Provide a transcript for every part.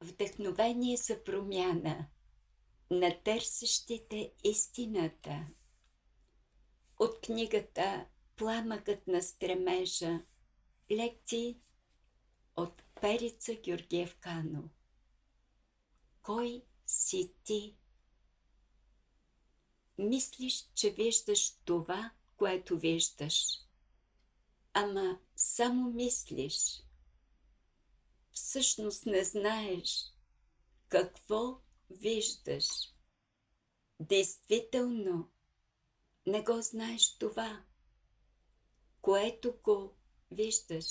Вдъхновение за промяна на търсещите истината. От книгата "Пламъкът на стремежа" лекции от Перица Георгиев-Кано. Кой си ти? Мислиш, че виждаш това, което виждаш. Ама само мислиш. Всъщност не знаеш какво виждаш. Действително не го знаеш това, което го виждаш.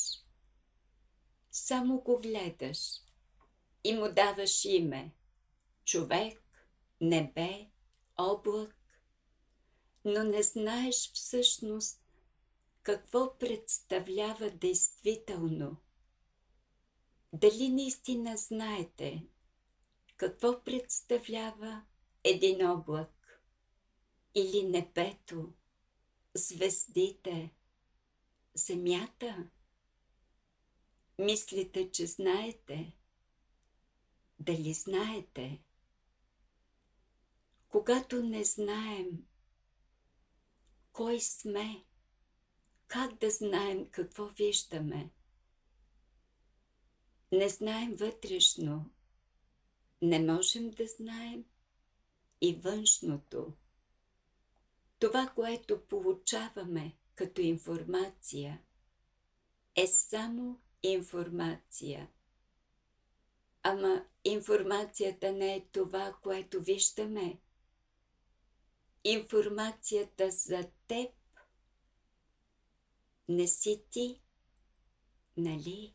Само го гледаш и му даваш име. Човек, небе, облак. Но не знаеш всъщност какво представлява действително. Дали наистина знаете какво представлява един облак или небето, звездите, земята? Мислите, че знаете? Дали знаете? Когато не знаем кой сме, как да знаем какво виждаме? Не знаем вътрешно, не можем да знаем и външното. Това, което получаваме като информация, е само информация. Ама информацията не е това, което виждаме. Информацията за теб не си ти, нали?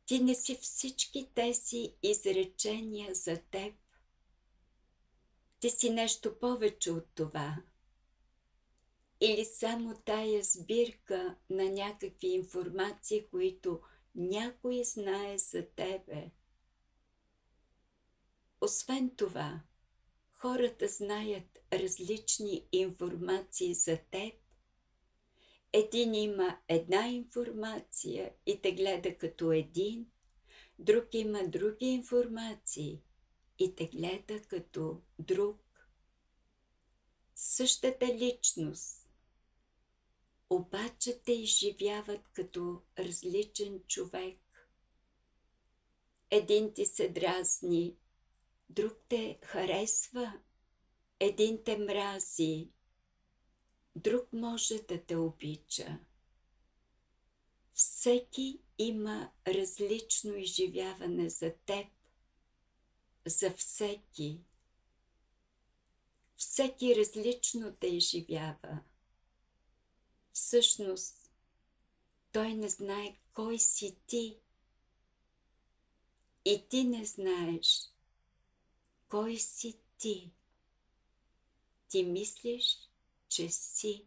Ти не си всички тези изречения за теб. Ти си нещо повече от това. Или само тая сбирка на някакви информации, които някой знае за тебе. Освен това, хората знаят различни информации за теб. Един има една информация и те гледа като един, друг има други информации и те гледа като друг. Същата личност, обаче те изживяват като различен човек. Един ти се дразни, друг те харесва, един те мрази, друг може да те обича. Всеки има различно изживяване за теб, за всеки. Всеки различно те изживява. Всъщност, той не знае кой си ти. И ти не знаеш кой си ти. Ти мислиш, че си.